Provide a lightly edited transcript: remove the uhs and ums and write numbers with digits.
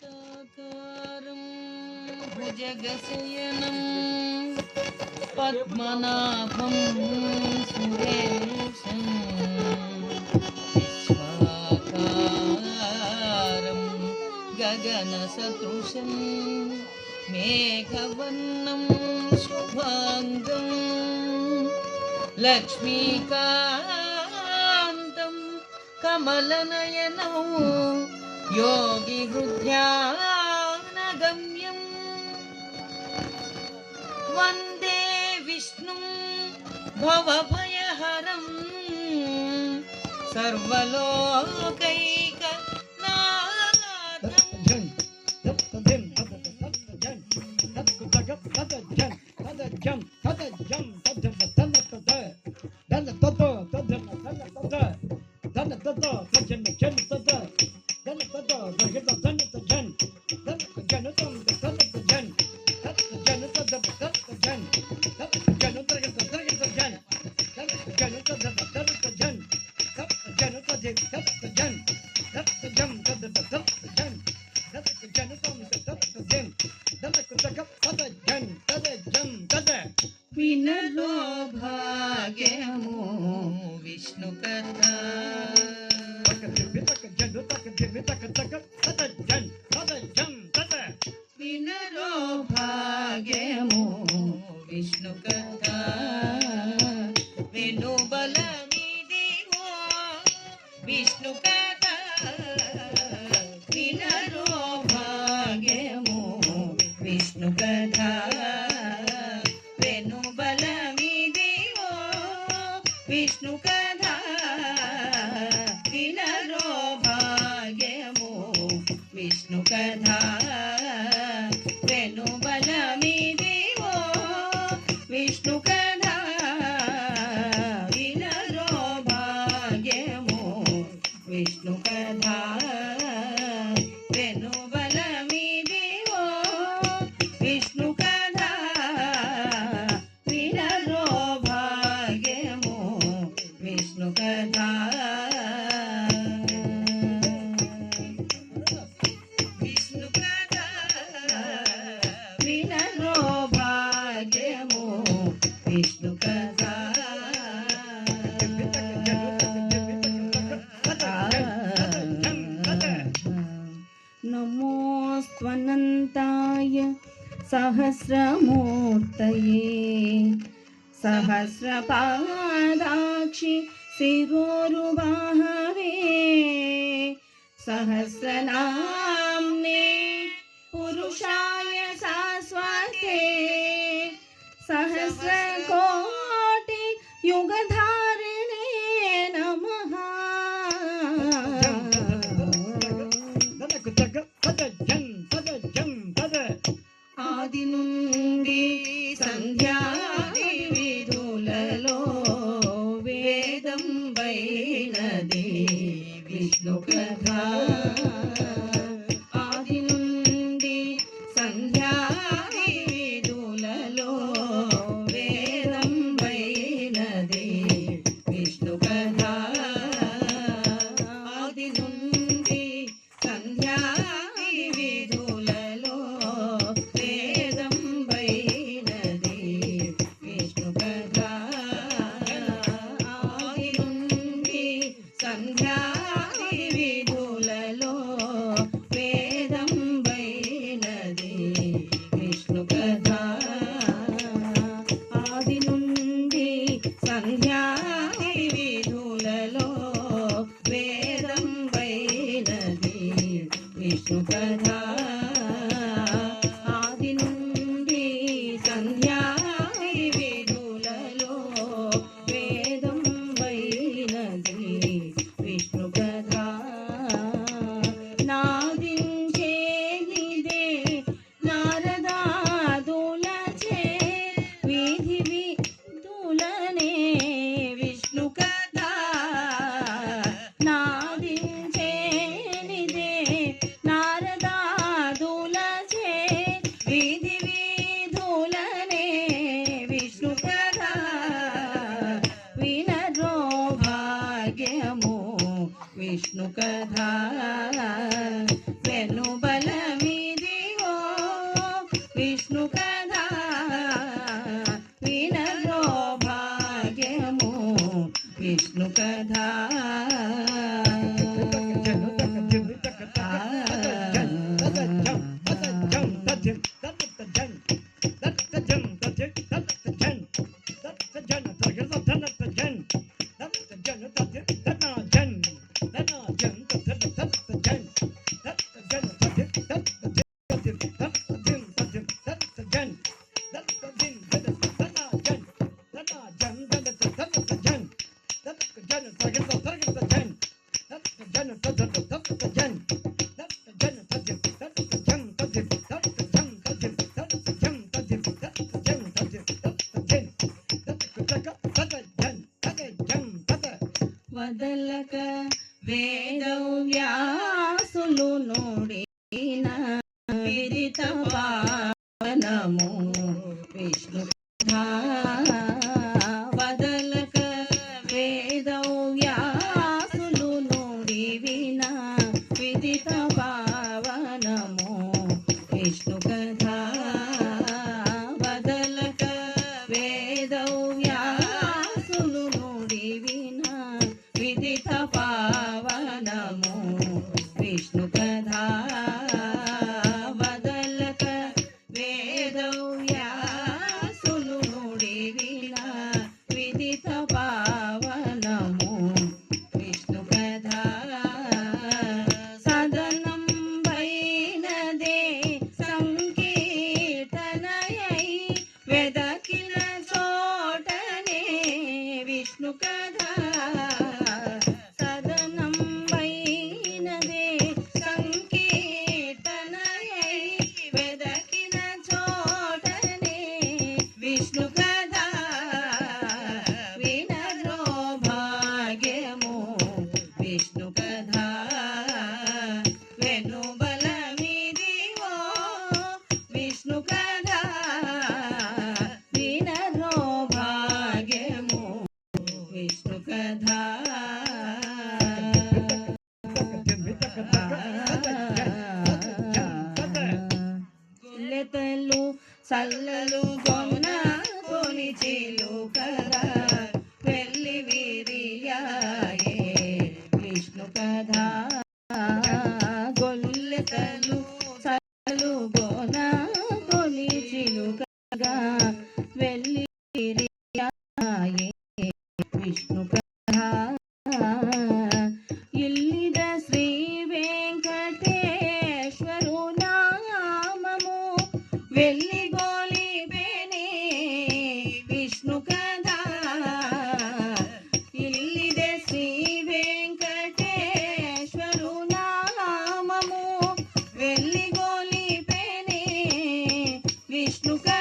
శాంతాకారం భుజగశయనం పద్మనాభం సురేశం విశ్వాకారం గగనసదృశం మేఘవర్ణం శుభాంగం లక్ష్మీకాంతం కమలనయనం యోగి హృద్యానగమ్యం వందే విష్ణుం భవభయహరం సర్వలోకైకనాథం వినలో భాగ్యము విష్ణు కథ వినలో భాగ్యము విష్ణు కథ వెనుబలమిదివో విష్ణు కథ వినలో భాగ్యము విష్ణు కథ వెనుబలమిదివో విష్ణు కథ వినలో భాగ్యము విష్ణు కథ వెనుబలమిదివో విష్ణు కథ వినలో భాగ్యము విష్ణు కథ వెనుబలమిదివో విష్ణు కథ వినలో భాగ్యము విష్ణు కథ విష్ణు కథ వినలో భాగ్యము విష్ణు కథ నమోస్త్వనంతాయ సహస్రమూర్తయే సహస్రపాదాక్షి శిరోరుబాహవే సహస్రనామ్నే పురుషాయ శాశ్వతే సహస్రకోటి యుగధారిణే నమః ఆది నుండి సంధ్యాది విధులలో వేదం వైనది విష్ణు కథ ఆది నుండి సంధ్యాది విధులలో వేదం వైనది విష్ణు కథ ఆది నుండి సంధ్యాది విధులలో వేదం వైనది విష్ణు కథ ఆది నుండి సంధ్యాది విధులలో వేదం వైనది విష్ణు కథ ఆది నుండి సంధ్యాది విధులలో వేదం వైనది విష్ణు కథ ఆది నుండి సంధ్యాది విధులలో వేదం వైనది విష్ణు కథ నాదించేనిదే నారదాదుల విష్ణు కథ వినరో భాగ్యము విష్ణు కథ వదలక వేదవ్యాసులు నోడిన విదిత పావనము విష్ణు కథ వదలక వేదవ్యాసులు నోడివిన విదిత పావనము విష్ణు కథ వదలక వేదవ్యాసులు నోడివిన విదిత పావనము విష్ణు కథ వదలక వేదవ్యాసులు నుడివిన విదిత పావనము విష్ణు కథ సదనం వైనదే సంకీర్తనయై వెదకిన చోటనే విష్ణు కథ సదనం వైనదే సంకీర్తనయై వెదకిన చోటనే విష్ణు కథ వినరో భాగ్యము విష్ణు కథ వెనుబలమిదివో విష్ణు కథ వినరో భాగ్యము విష్ణు కథ లతలు సల్లలు గొన కొని చిలుకల వెళ్ళి విరియాయే విష్ణు కథ గొల్లెతలు సల్లలు గొన కొని చిలుకగా వెళ్ళి విరియాయే విష్ణు కథ ఇల్లిద శ్రీ వెంకటేశ్వరు నామము వెళ్ళి గోలిబేనే విష్ణు కథ ఇల్లిద శ్రీ వెంకటేశ్వరు నామము వెళ్ళి గోలిబేనే విష్ణు కథ